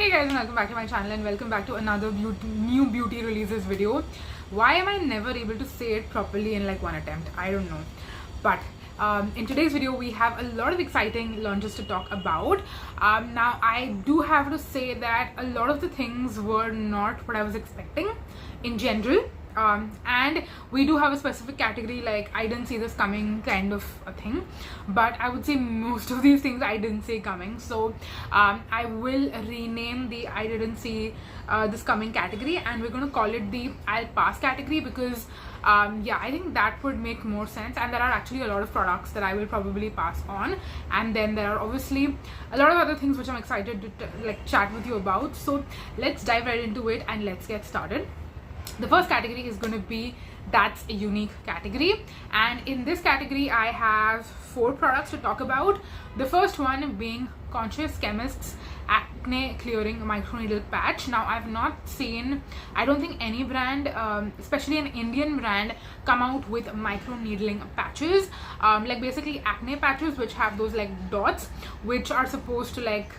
Hey guys, and welcome back to my channel and welcome back to another new beauty releases video. Why am I never able to say it properly in like one attempt? I don't know. But in today's video, we have a lot of exciting launches to talk about. Now, I do have to say that a lot of the things were not what I was expecting in general. And we do have a specific category like I didn't see this coming kind of a thing, but I would say most of these things I didn't see coming. So I will rename the I didn't see this coming category, and we're going to call it the I'll pass category because yeah, I think that would make more sense. And there are actually a lot of products that I will probably pass on, and then there are obviously a lot of other things which I'm excited to like chat with you about. So let's dive right into it and let's get started. The first category is going to be that's a unique category, and in this category I have 4 products to talk about. The first one being Conscious Chemist's acne clearing microneedle patch. Now, I've not seen, I don't think any brand, especially an Indian brand, come out with microneedling patches, like basically acne patches which have those like dots which are supposed to like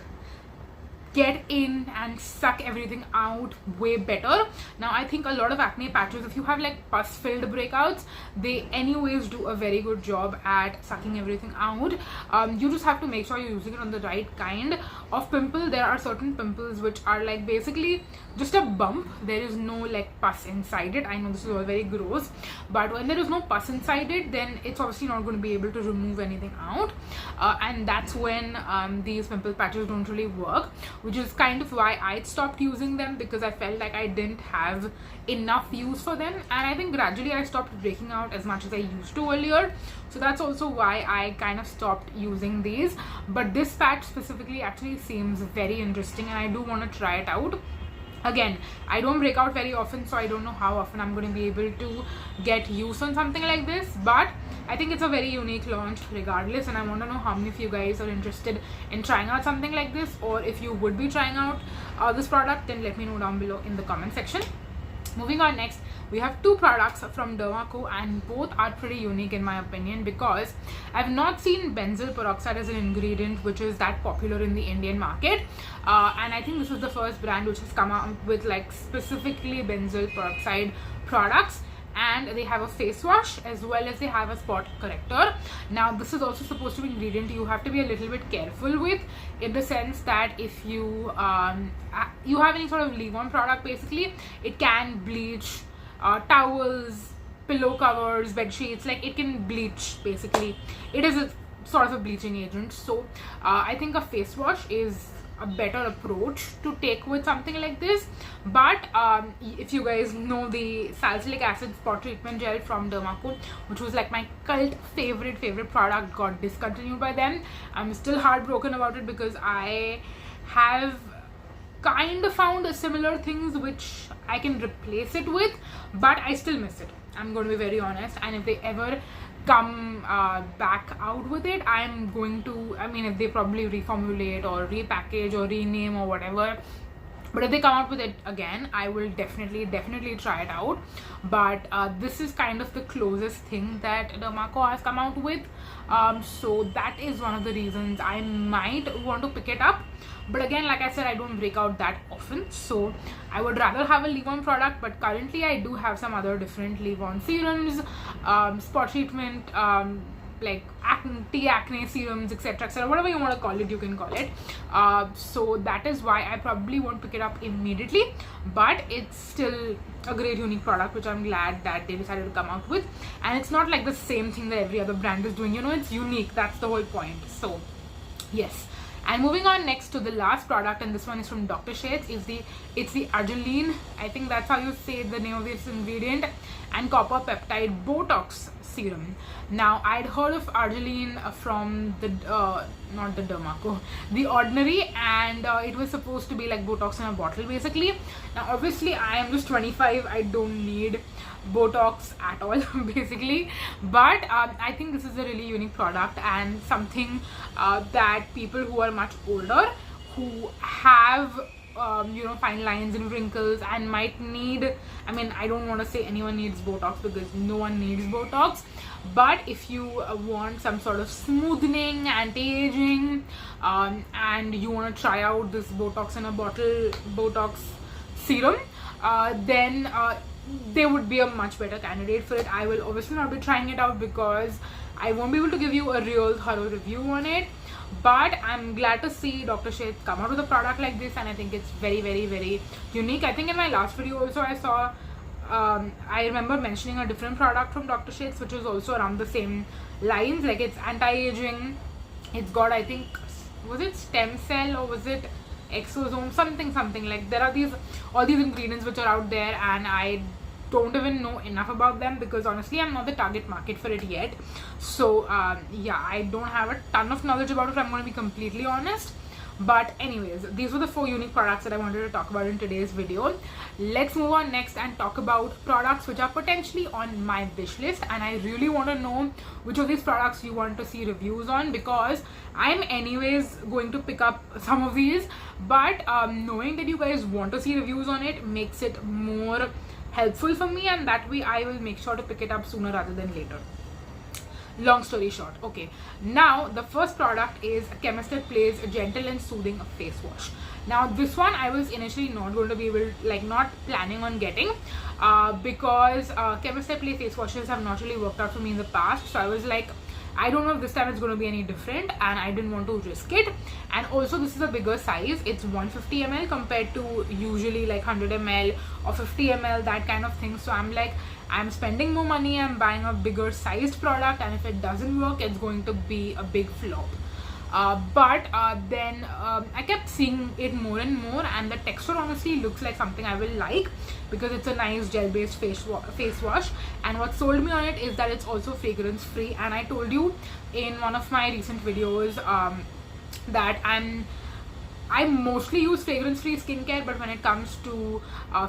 get in and suck everything out way better. Now, I think a lot of acne patches, if you have like pus filled breakouts, they anyways do a very good job at sucking everything out. You just have to make sure you're using it on the right kind of pimple. There are certain pimples which are like basically just a bump, there is no like pus inside it. I know this is all very gross, but when there is no pus inside it, then it's obviously not going to be able to remove anything out, and that's when these pimple patches don't really work, which is kind of why I stopped using them, because I felt like I didn't have enough use for them. And I think gradually I stopped breaking out as much as I used to earlier, so that's also why I kind of stopped using these. But this patch specifically actually seems very interesting and I do want to try it out. Again, I don't break out very often, so I don't know how often I'm going to be able to get use on something like this, but I think it's a very unique launch regardless, and I want to know how many of you guys are interested in trying out something like this, or if you would be trying out this product, then let me know down below in the comment section. Moving on, next we have 2 products from Derma, and both are pretty unique in my opinion, because I've not seen benzoyl peroxide as an ingredient which is that popular in the Indian market, and I think this is the first brand which has come out with like specifically benzoyl peroxide products. And they have a face wash as well as they have a spot corrector. Now, this is also supposed to be an ingredient you have to be a little bit careful with, in the sense that if you you have any sort of leave-on product, basically it can bleach towels, pillow covers, bed sheets. Like, it can bleach, basically it is a sort of a bleaching agent. So I think a face wash is a better approach to take with something like this. But if you guys know the salicylic acid spot treatment gel from Derma, which was like my cult favorite product, got discontinued by them. I'm still heartbroken about it because I have kind of found a similar things which I can replace it with, but I still miss it, I'm going to be very honest. And if they ever come back out with it, I'm going to, I mean, if they probably reformulate or repackage or rename or whatever, but if they come out with it again, I will definitely try it out. But this is kind of the closest thing that Derma has come out with, so that is one of the reasons I might want to pick it up. But again, like I said, I don't break out that often, so I would rather have a leave-on product. But currently I do have some other different leave-on serums, spot treatment, like anti-acne serums, etc., whatever you want to call it, you can call it. So that is why I probably won't pick it up immediately, but it's still a great unique product which I'm glad that they decided to come out with. And it's not like the same thing that every other brand is doing, you know, it's unique, that's the whole point. So yes. And moving on next to the last product, and this one is from Dr. Sheth's, it's the arginine, I think that's how you say the name of this ingredient, and copper peptide Botox serum. Now, I'd heard of arginine from the not the Derma, the Ordinary, and it was supposed to be like Botox in a bottle basically. Now, obviously I am just 25, I don't need Botox at all basically, but I think this is a really unique product and something that people who are much older, who have fine lines and wrinkles and might need, I mean, I don't want to say anyone needs Botox because no one needs Botox, but if you want some sort of smoothening, anti-aging, and you want to try out this Botox in a bottle Botox serum, then they would be a much better candidate for it. I will obviously not be trying it out because I won't be able to give you a real thorough review on it, but I'm glad to see Dr. Sheth's come out with a product like this, and I think it's very, very, very unique. I think in my last video also I saw, I remember mentioning a different product from Dr. Sheth's which was also around the same lines, like it's anti-aging, it's got, I think, was it stem cell or was it exosome, something like, there are all these ingredients which are out there, and I don't even know enough about them because honestly I'm not the target market for it yet. So yeah, I don't have a ton of knowledge about it, I'm going to be completely honest. But anyways, these were the 4 unique products that I wanted to talk about in today's video. Let's move on next and talk about products which are potentially on my wish list, and I really want to know which of these products you want to see reviews on, because I'm anyways going to pick up some of these, but knowing that you guys want to see reviews on it makes it more helpful for me, and that way I will make sure to pick it up sooner rather than later. Long story short, okay, now the first product is Chemist at Play's Gentle and Soothing Face Wash. Now this one I was initially not going to be able, like, not planning on getting, because Chemist at Play face washes have not really worked out for me in the past, so I was like, I don't know if this time it's going to be any different, and I didn't want to risk it. And also this is a bigger size, it's 150 ml compared to usually like 100 ml or 50 ml, that kind of thing. So I'm like, I'm spending more money, I'm buying a bigger sized product, and if it doesn't work, it's going to be a big flop. But then I kept seeing it more and more, and the texture honestly looks like something I will like because it's a nice gel based face wash. And what sold me on it is that it's also fragrance free, and I told you in one of my recent videos that I mostly use fragrance free skincare, but when it comes to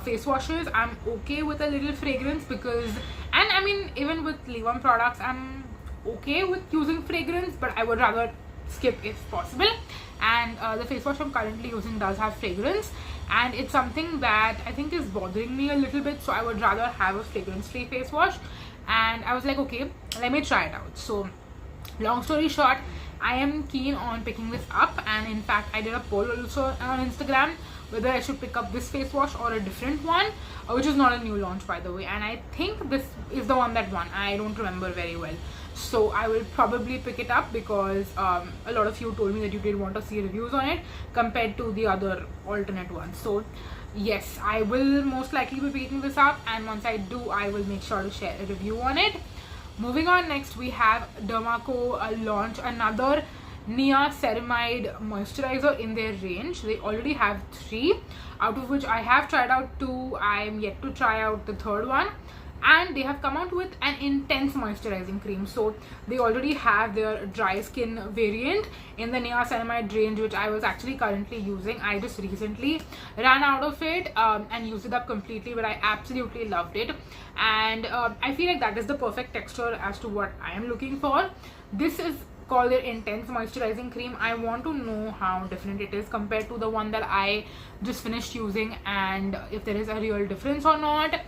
face washes, I'm okay with a little fragrance because, and I mean even with leave-on products I'm okay with using fragrance, but I would rather skip if possible. And the face wash I'm currently using does have fragrance, and it's something that I think is bothering me a little bit, so I would rather have a fragrance free face wash. And I was like, okay, let me try it out. So long story short, I am keen on picking this up, and in fact I did a poll also on Instagram whether I should pick up this face wash or a different one, which is not a new launch by the way, and I think this is the one that won. I don't remember very well, so I will probably pick it up because a lot of you told me that you did want to see reviews on it compared to the other alternate ones. So yes, I will most likely be picking this up, and once I do, I will make sure to share a review on it. Moving on, next we have Dermaco launch another niacinamide moisturizer in their range. They already have 3, out of which I have tried out 2. I am yet to try out the third one, and they have come out with an intense moisturizing cream. So they already have their dry skin variant in the niacinamide range, which I was actually currently using. I just recently ran out of it and used it up completely, but I absolutely loved it, and I feel like that is the perfect texture as to what I am looking for. This is called their intense moisturizing cream. I want to know how different it is compared to the one that I just finished using, and if there is a real difference or not.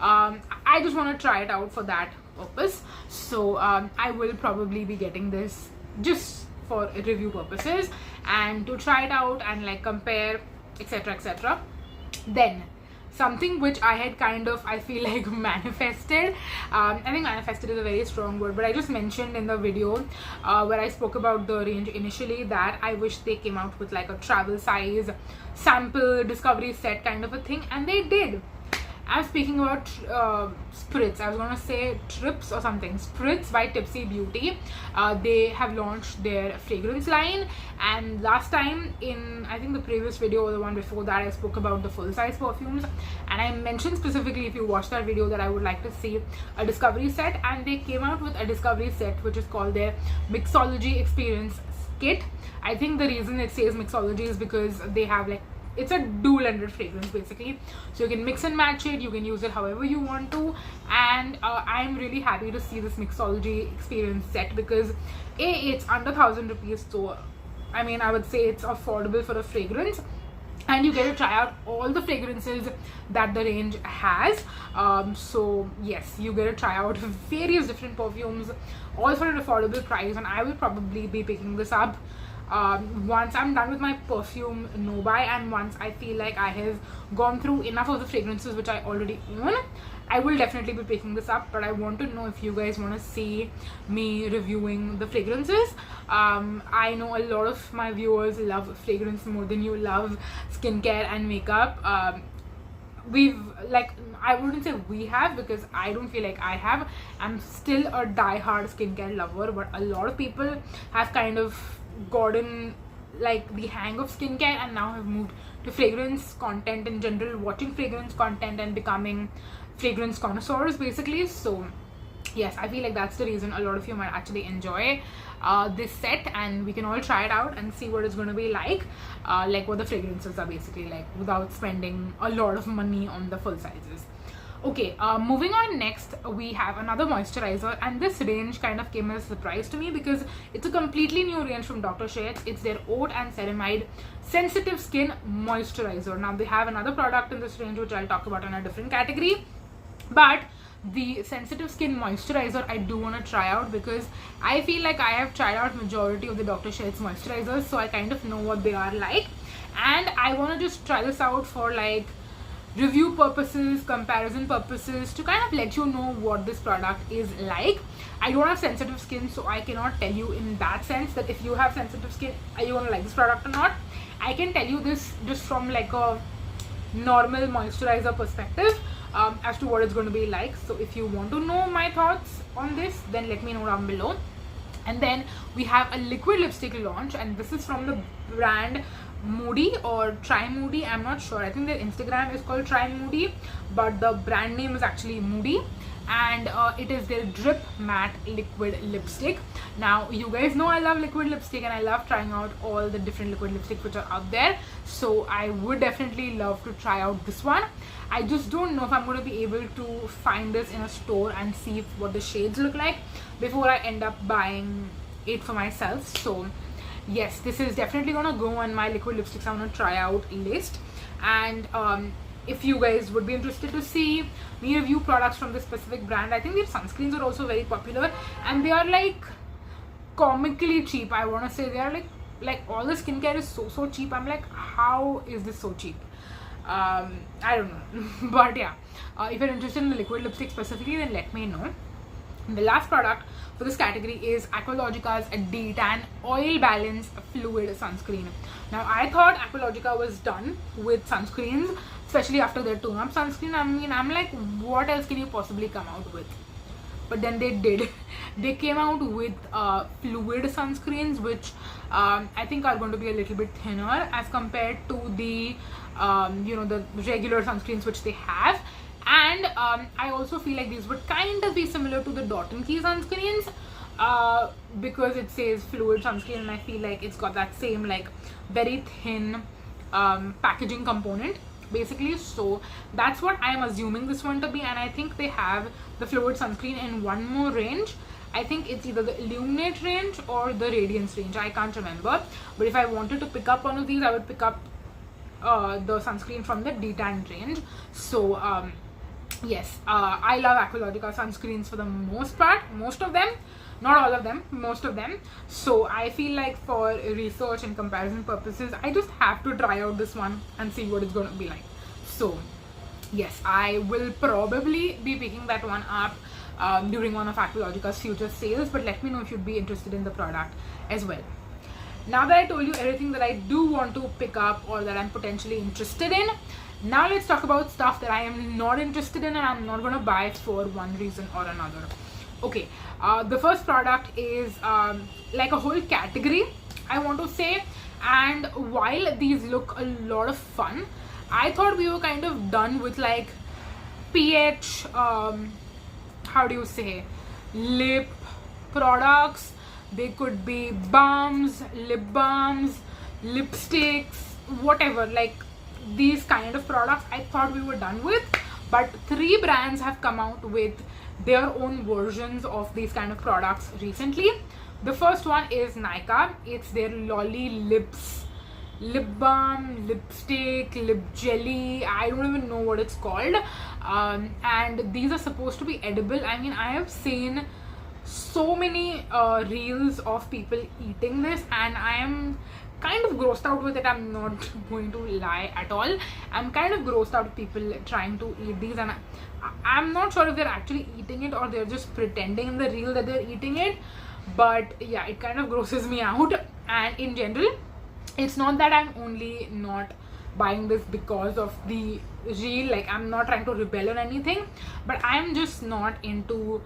I just want to try it out for that purpose. So I will probably be getting this just for review purposes and to try it out and like compare, etc, etc. Then something which I had kind of, I feel like, manifested. I think manifested is a very strong word, but I just mentioned in the video where I spoke about the range initially that I wish they came out with like a travel size sample discovery set kind of a thing, and they did. I'm speaking about Spritz. I was gonna say Trips or something. Spritz by Tipsy Beauty. They have launched their fragrance line, and last time in, I think the previous video or the one before that, I spoke about the full size perfumes, and I mentioned specifically, if you watched that video, that I would like to see a discovery set, and they came out with a discovery set which is called their Mixology Experience Kit. I think the reason it says mixology is because they have like, it's a dual-ended fragrance basically, so you can mix and match it, you can use it however you want to, and I'm really happy to see this mixology experience set because it's under 1,000 rupees, so I mean I would say it's affordable for a fragrance, and you get to try out all the fragrances that the range has. So yes, you get to try out various different perfumes, all for an affordable price, and I will probably be picking this up once I'm done with my perfume no buy, and once I feel like I have gone through enough of the fragrances which I already own. I will definitely be picking this up, but I want to know if you guys want to see me reviewing the fragrances. I know a lot of my viewers love fragrance more than you love skincare and makeup. I wouldn't say we have, because I don't feel like I have. I'm still a die-hard skincare lover, but a lot of people have kind of gotten like the hang of skincare and now have moved to fragrance content in general, watching fragrance content and becoming fragrance connoisseurs basically. So yes, I feel like that's the reason a lot of you might actually enjoy this set, and we can all try it out and see what it's going to be like what the fragrances are basically like, without spending a lot of money on the full sizes. Okay, moving on, next we have another moisturizer, and this range kind of came as a surprise to me because it's a completely new range from Dr. Sheth's. It's their Oat and Ceramide Sensitive Skin Moisturizer. Now they have another product in this range which I'll talk about in a different category, but the sensitive skin moisturizer I do want to try out, because I feel like I have tried out majority of the Dr. Sheth's moisturizers, so I kind of know what they are like, and I want to just try this out for like review purposes, comparison purposes, to kind of let you know what this product is like. I don't have sensitive skin, so I cannot tell you in that sense that if you have sensitive skin, are you gonna like this product or not. I can tell you this just from like a normal moisturizer perspective as to what it's going to be like. So if you want to know my thoughts on this, then let me know down below. And then we have a liquid lipstick launch, and this is from the brand Moody or Try Moody, I'm not sure. I think their Instagram is called Try Moody, but the brand name is actually Moody, and it is their Drip Matte Liquid Lipstick. Now you guys know I love liquid lipstick and I love trying out all the different liquid lipsticks which are out there, so I would definitely love to try out this one. I just don't know if I'm going to be able to find this in a store and see what the shades look like before I end up buying it for myself. So yes, this is definitely gonna go on my liquid lipsticks I want to try out list. And if you guys would be interested to see me review products from this specific brand, I think their sunscreens are also very popular, and they are like comically cheap. I want to say they are like all the skincare is so cheap. I'm like, how is this so cheap? I don't know. But yeah, if you're interested in the liquid lipstick specifically, then let me know. The last product for this category is Aqualogica's D-Tan Oil Balance Fluid Sunscreen. Now I thought Aqualogica was done with sunscreens, especially after their tone-up sunscreen. I mean, I'm like, what else can you possibly come out with? But then they did. They came out with fluid sunscreens, which I think are going to be a little bit thinner as compared to the the regular sunscreens which they have. And I also feel like these would kind of be similar to the Dot & Key sunscreens because it says fluid sunscreen, and I feel like it's got that same like very thin packaging component basically. So that's what I am assuming this one to be, and I think they have the fluid sunscreen in one more range. I think it's either the Illuminate range or the Radiance range, I can't remember. But if I wanted to pick up one of these, I would pick up the sunscreen from the D-Tan range. So yes, I love Aqualogica sunscreens for the most part, most of them, not all of them, most of them. So I feel like for research and comparison purposes, I just have to try out this one and see what it's going to be like. So yes, I will probably be picking that one up during one of Aqualogica's future sales, but let me know if you'd be interested in the product as well. Now that I told you everything that I do want to pick up or that I'm potentially interested in, now let's talk about stuff that I am not interested in and I'm not going to buy for one reason or another. Okay, the first product is like a whole category, I want to say. And while these look a lot of fun, I thought we were kind of done with like pH, how do you say, lip products. They could be balms, lip balms, lipsticks, whatever, like these kind of products I thought we were done with. But 3 brands have come out with their own versions of these kind of products recently. The first one is Nykaa. It's their Lolly Lips lip balm, lipstick, lip jelly. I don't even know what it's called. And these are supposed to be edible. I mean, I have seen so many reels of people eating this, and I am kind of grossed out with it. I'm not going to lie at all. I'm kind of grossed out with people trying to eat these, and I'm not sure if they're actually eating it or they're just pretending in the reel that they're eating it. But yeah, it kind of grosses me out. And in general, it's not that I'm only not buying this because of the reel, like I'm not trying to rebel or anything, but I'm just not into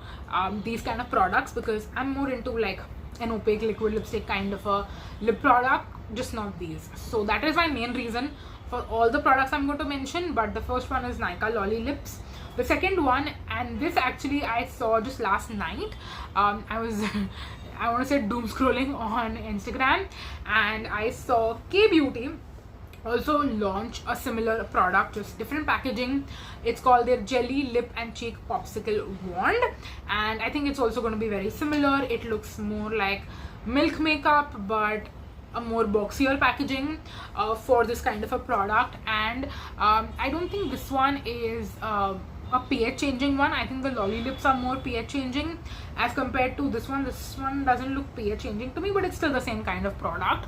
these kind of products, because I'm more into like an opaque liquid lipstick kind of a lip product, just not these. So that is my main reason for all the products I'm going to mention. But the first one is Nykaa Lolly Lips. The second one, and this actually I saw just last night, I was I want to say doom scrolling on Instagram, and I saw K Beauty also launch a similar product, just different packaging. It's called their Jelly Lip and Cheek Popsicle Wand, and I think it's also going to be very similar. It looks more like milk makeup, but a more boxier packaging for this kind of a product. And I don't think this one is a pH changing one. I think the Lolly Lips are more pH changing as compared to this one. This one doesn't look pH changing to me, but it's still the same kind of product,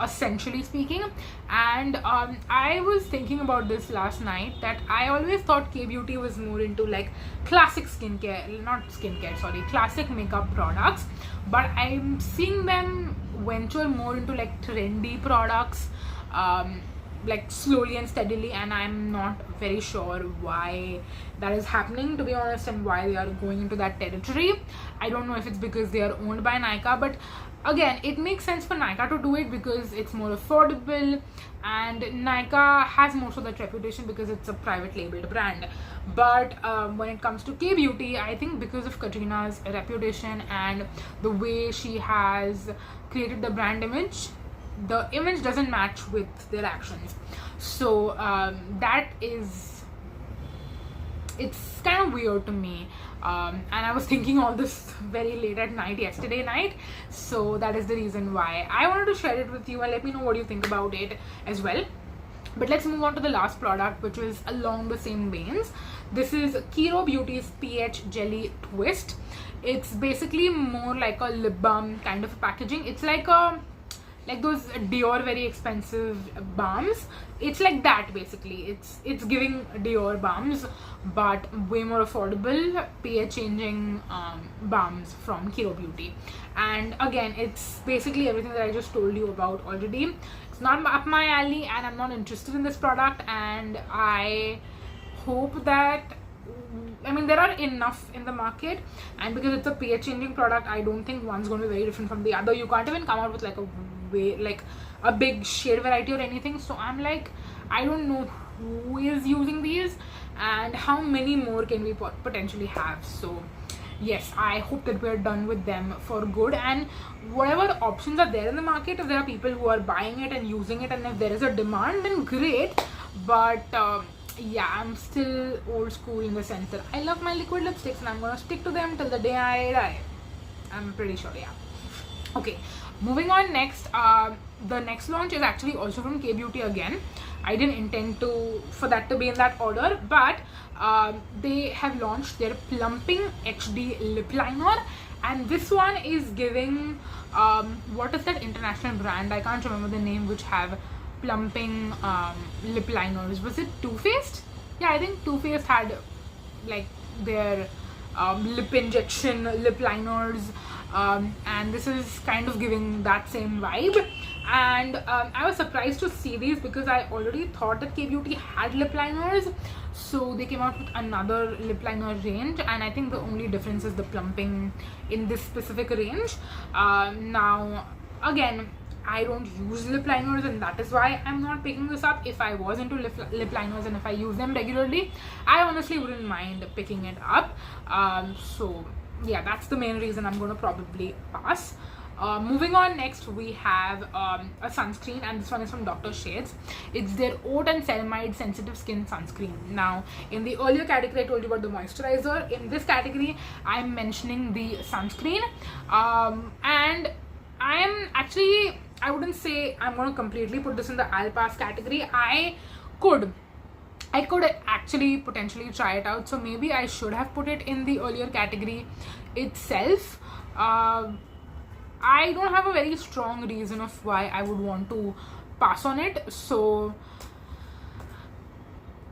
essentially speaking. And I was thinking about this last night, that I always thought K Beauty was more into like classic classic makeup products, but I'm seeing them venture more into like trendy products, like slowly and steadily, and I'm not very sure why that is happening, to be honest, and why they are going into that territory. I don't know if it's because they are owned by Nykaa, but again, it makes sense for Nykaa to do it because it's more affordable, and Nykaa has most of that reputation because it's a private labeled brand. But when it comes to K Beauty, I think because of Katrina's reputation and the way she has created the brand image, the image doesn't match with their actions. So it's kind of weird to me, and I was thinking all this very late at night yesterday night, so that is the reason why I wanted to share it with you, and let me know what you think about it as well. But let's move on to the last product, which is along the same veins. This is Kiro Beauty's pH Jelly Twist. It's basically more like a lip balm kind of packaging. It's like those Dior very expensive balms. It's like that basically. It's giving Dior balms, but way more affordable, pH changing balms from Kiro Beauty. And again, it's basically everything that I just told you about already. It's not up my alley, and I'm not interested in this product, and I hope that, I mean, there are enough in the market, and because it's a pH changing product, I don't think one's going to be very different from the other. You can't even come out with like a big shade variety or anything. So I'm like, I don't know who is using these and how many more can we potentially have. So yes, I hope that we're done with them for good, and whatever options are there in the market, if there are people who are buying it and using it, and if there is a demand, then great. But yeah, I'm still old school in the sense that I love my liquid lipsticks and I'm gonna stick to them till the day I die. I'm pretty sure, yeah. Okay, moving on next. The next launch is actually also from K Beauty again. I didn't intend for that to be in that order, but they have launched their Plumping HD Lip Liner, and this one is giving what is that international brand? I can't remember the name, which have plumping lip liners. Was it Too Faced? Yeah, I think Too Faced had like their lip injection lip liners, and this is kind of giving that same vibe. And I was surprised to see these because I already thought that K Beauty had lip liners, so they came out with another lip liner range, and I think the only difference is the plumping in this specific range. Now again, I don't use lip liners, and that is why I'm not picking this up. If I was into lip liners and if I use them regularly, I honestly wouldn't mind picking it up. So yeah, that's the main reason I'm going to probably pass. Moving on, next we have a sunscreen, and this one is from Dr. Shades. It's their Oat and Ceramide Sensitive Skin Sunscreen. Now, in the earlier category I told you about the moisturizer. In this category I'm mentioning the sunscreen, and I am actually I wouldn't say I'm going to completely put this in the I'll pass category. I could actually potentially try it out, so maybe I should have put it in the earlier category itself. I don't have a very strong reason of why I would want to pass on it, so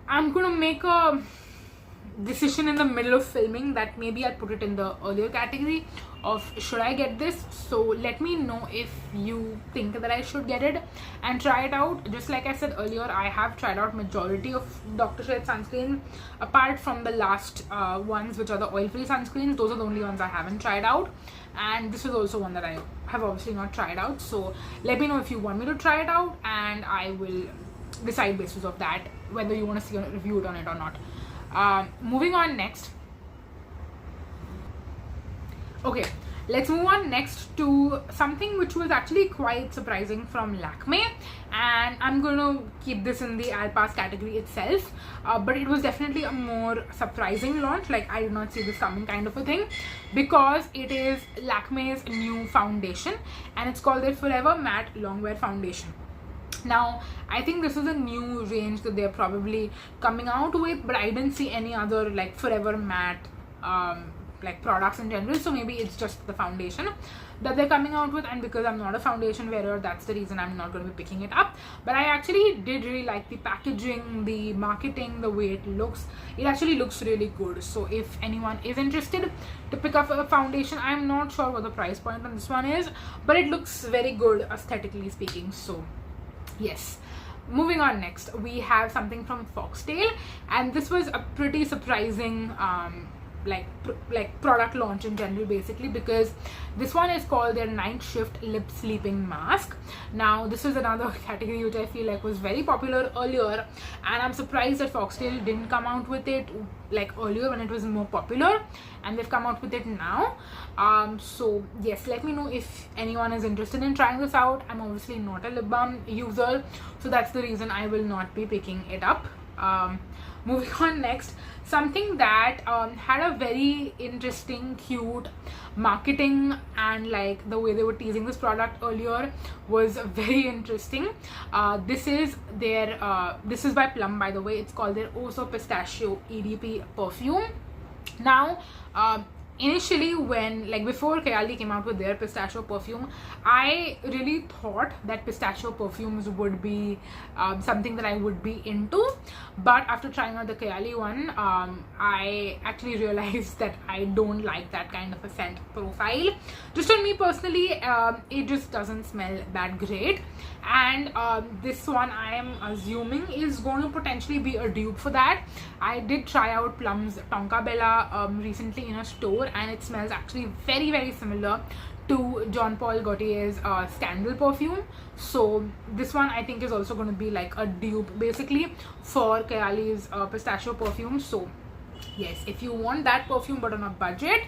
I'm gonna make a decision in the middle of filming that maybe I'll put it in the earlier category of should I get this. So let me know if you think that I should get it and try it out. Just like I said earlier, I have tried out majority of Dr. Sheth's sunscreen apart from the last ones, which are the oil-free sunscreens. Those are the only ones I haven't tried out, and this is also one that I have obviously not tried out. So let me know if you want me to try it out, and I will decide basis of that whether you want to see a review on it or not. Moving on next. Okay, let's move on next to something which was actually quite surprising from Lakme, and I'm going to keep this in the I'll pass category itself, but it was definitely a more surprising launch. Like, I did not see this coming kind of a thing, because it is Lakme's new foundation, and it's called their Forever Matte Longwear Foundation. Now, I think this is a new range that they're probably coming out with, but I didn't see any other like Forever Matte like products in general, so maybe it's just the foundation that they're coming out with, and because I'm not a foundation wearer, that's the reason I'm not going to be picking it up. But I actually did really like the packaging, the marketing, the way it looks. It actually looks really good. So if anyone is interested to pick up a foundation, I'm not sure what the price point on this one is, but it looks very good aesthetically speaking. So yes. Moving on next, we have something from Foxtail, and this was a pretty surprising like product launch in general, basically, because this one is called their Night Shift Lip Sleeping Mask. Now, this is another category which I feel like was very popular earlier, and I'm surprised that Foxtail didn't come out with it like earlier when it was more popular, and they've come out with it now. So yes, let me know if anyone is interested in trying this out. I'm obviously not a lip balm user, so that's the reason I will not be picking it up. Moving on next, something that had a very interesting, cute marketing, and like the way they were teasing this product earlier was very interesting. This is by Plum, by the way. It's called their Oh So Pistachio EDP perfume. Now, initially, when before Kayali came out with their pistachio perfume, I really thought that pistachio perfumes would be something that I would be into, but after trying out the Kayali one, I actually realized that I don't like that kind of a scent profile. Just on me personally, it just doesn't smell that great, and this one I am assuming is going to potentially be a dupe for that. I did try out Plum's Tonka Bella recently in a store, and it smells actually very, very similar to Jean Paul Gaultier's Scandal perfume. So this one I think is also going to be like a dupe basically for Kayali's pistachio perfume. So yes, if you want that perfume but on a budget,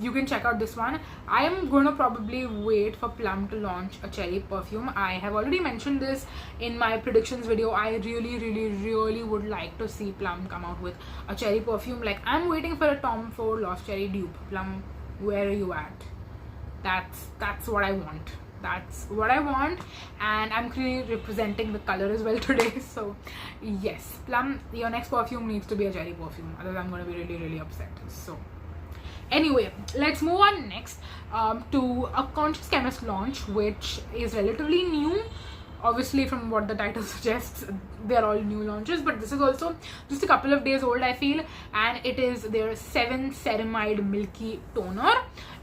you can check out this one. I am going to probably wait for Plum to launch a cherry perfume. I have already mentioned this in my predictions video. I really would like to see Plum come out with a cherry perfume. Like, I'm waiting for a Tom Ford Lost Cherry dupe. Plum, where are you at? That's what I want. That's what I want, and I'm clearly representing the color as well today. So yes, Plum, your next perfume needs to be a cherry perfume, otherwise I'm going to be really upset. So anyway, let's move on next to a Conscious Chemist launch, which is relatively new. Obviously, from what the title suggests, they are all new launches, but this is also just a couple of days old, I feel, and it is their 7 Ceramide Milky Toner.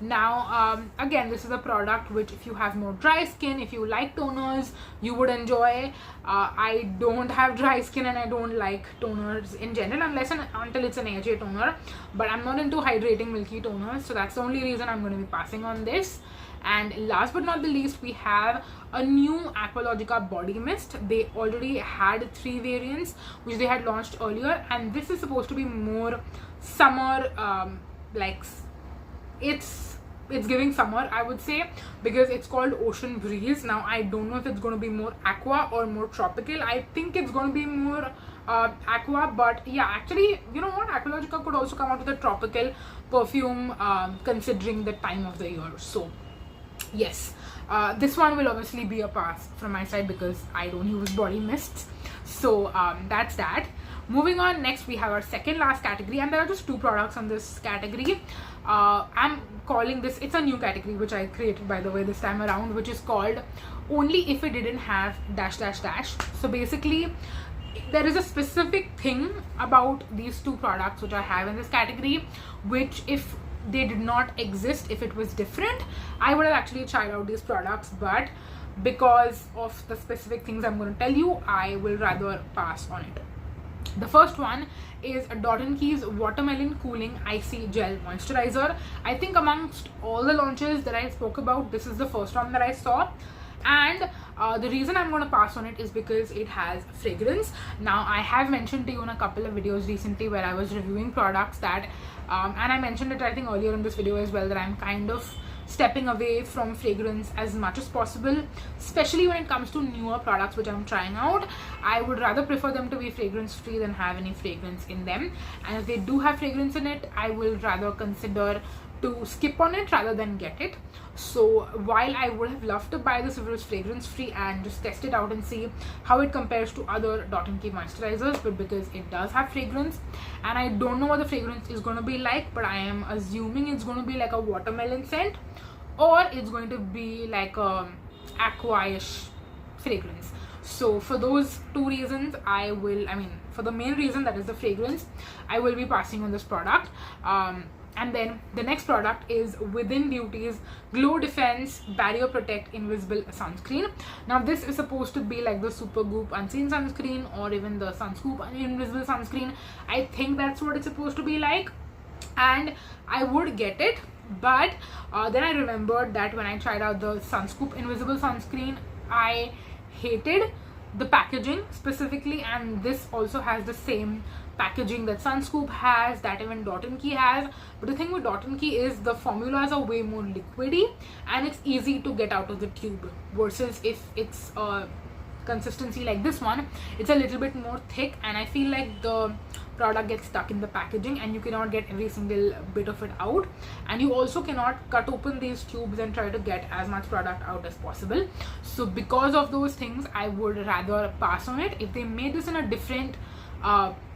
Now, again, this is a product which, if you have more dry skin, if you like toners, you would enjoy. I don't have dry skin, and I don't like toners in general until it's an AHA toner, but I'm not into hydrating milky toners, so that's the only reason I'm going to be passing on this. And last but not the least, we have a new Aqualogica body mist. They already had 3 variants which they had launched earlier, and this is supposed to be more summer, like it's giving summer, I would say, because it's called Ocean Breeze. Now, I don't know if it's going to be more aqua or more tropical. I think it's going to be more aqua, but yeah, actually, you know what, Aqualogica could also come out with a tropical perfume considering the time of the year. So yes, This one will obviously be a pass from my side because I don't use body mists. So that's that. Moving on, next we have our second last category, and there are just 2 products on this category. I'm calling this, it's a new category which I created by the way this time around, which is called only if it didn't have dash dash dash. So basically there is a specific thing about these 2 products which I have in this category, which if they did not exist, if it was different, I would have actually tried out these products, but because of the specific things I'm going to tell you, I will rather pass on it. The first one is a Dot & Key's Watermelon Cooling Icy Gel Moisturizer. I think amongst all the launches that I spoke about, this is the first one that I saw. And the reason I'm going to pass on it is because it has fragrance. Now, I have mentioned to you in a couple of videos recently where I was reviewing products that, and I mentioned it I think earlier in this video as well, that I'm kind of stepping away from fragrance as much as possible, especially when it comes to newer products which I'm trying out. I would rather prefer them to be fragrance free than have any fragrance in them, and if they do have fragrance in it, I will rather consider to skip on it rather than get it. So while I would have loved to buy this if it was fragrance free and just test it out and see how it compares to other Dot & Key moisturizers, but because it does have fragrance and I don't know what the fragrance is going to be like, but I am assuming it's going to be like a watermelon scent, or it's going to be like a aqua-ish fragrance. So for those 2 reasons, for the main reason, that is the fragrance, I will be passing on this product. And then the next product is Within Beauty's Glow Defense Barrier Protect Invisible Sunscreen. Now this is supposed to be like the Supergoop Unseen Sunscreen or even the Sunscoop Invisible Sunscreen. I think that's what it's supposed to be like, and I would get it, but then I remembered that when I tried out the Sunscoop Invisible Sunscreen, I hated the packaging specifically, and this also has the same packaging that Sunscoop has, that even Dot & Key has. But the thing with Dot & Key is the formulas are way more liquidy and it's easy to get out of the tube, versus if it's a consistency like this one, it's a little bit more thick, and I feel like the product gets stuck in the packaging and you cannot get every single bit of it out, and you also cannot cut open these tubes and try to get as much product out as possible. So because of those things, I would rather pass on it. If they made this in a different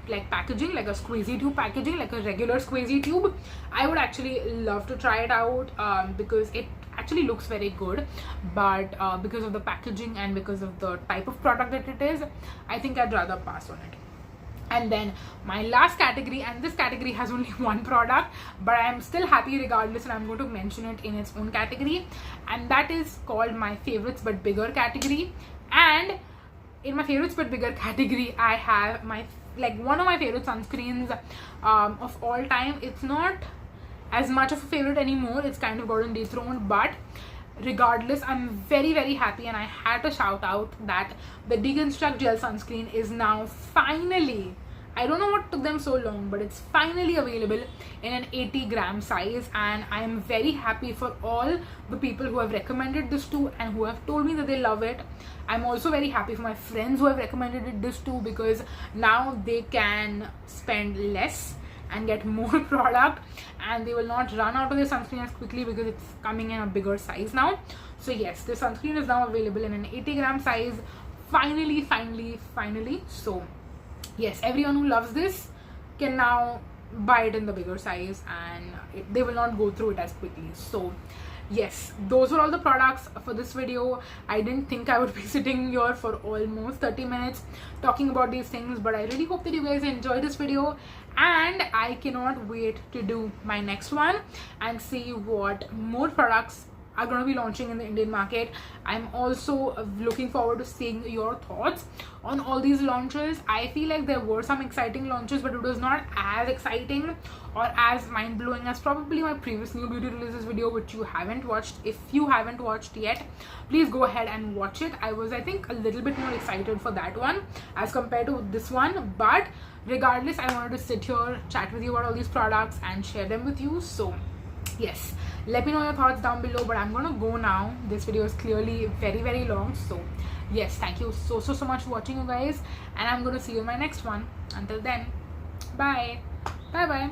like packaging, like a squeezy tube packaging, like a regular squeezy tube, I would actually love to try it out because it actually looks very good, but because of the packaging and because of the type of product that it is, I think I'd rather pass on it. And then my last category, and this category has only 1 product, but I am still happy regardless, and I'm going to mention it in its own category, and that is called my favorites but bigger category. And in my favorites but bigger category, I have one of my favorite sunscreens of all time. It's not as much of a favorite anymore, it's kind of gotten dethroned, but regardless, I'm very very happy, and I had to shout out that the Deconstruct Gel Sunscreen is now finally, I don't know what took them so long, but it's finally available in an 80-gram size, and I am very happy for all the people who have recommended this to and who have told me that they love it. I'm also very happy for my friends who have recommended it this too, because now they can spend less and get more product, and they will not run out of their sunscreen as quickly because it's coming in a bigger size now. So yes, the sunscreen is now available in an 80-gram size, finally. So yes, everyone who loves this can now buy it in the bigger size, and they will not go through it as quickly. So yes, those were all the products for this video. I didn't think I would be sitting here for almost 30 minutes talking about these things, but I really hope that you guys enjoyed this video, and I cannot wait to do my next one and see what more products are going to be launching in the Indian market. I'm also looking forward to seeing your thoughts on all these launches. I feel like there were some exciting launches, but it was not as exciting or as mind-blowing as probably my previous new beauty releases video, which you haven't watched. If you haven't watched yet, please go ahead and watch it. I was, I think, a little bit more excited for that one as compared to this one, but regardless, I wanted to sit here, chat with you about all these products and share them with you. So yes, let me know your thoughts down below, but I'm gonna go now. This video is clearly very very long, so yes, thank you so much for watching, you guys, and I'm gonna see you in my next one. Until then, bye bye.